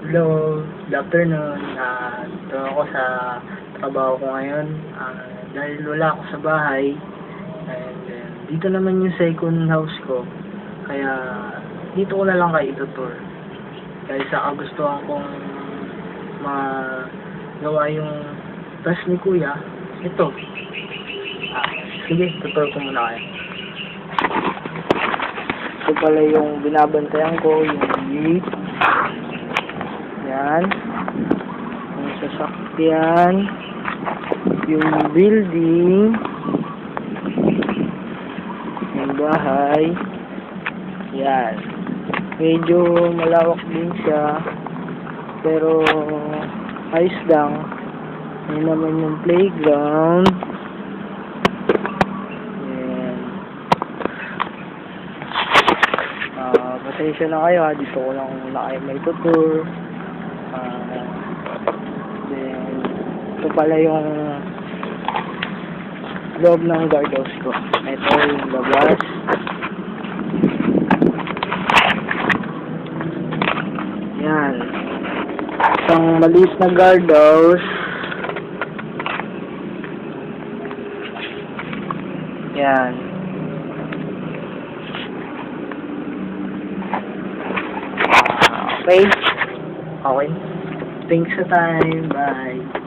Hello, good afternoon. Ito ako sa trabaho ko ngayon. Dahil wala ako sa bahay, and dito naman yung second house ko. Kaya dito ko na lang kayo itutur. Dahil sa kagustuhan kong magawa yung task ni Kuya, ito. Sige, tutur ko muna kayo. Ito pala yung binabantayan ko, yung gate. Yan. Yung sasakyan. Yung building. Yung bahay. Yan. Medyo malawak din siya. Pero ayos lang. Yan naman yung playground. Yan. Pasensya na kayo ha. Dito ko lang muna kayo may tutur. Then, ito pala yung loob ng guardhouse ko. Ito yung labas. Yan. Isang maliit na guardhouse. Yan. Okay. Okay. Thanks sa time. Bye.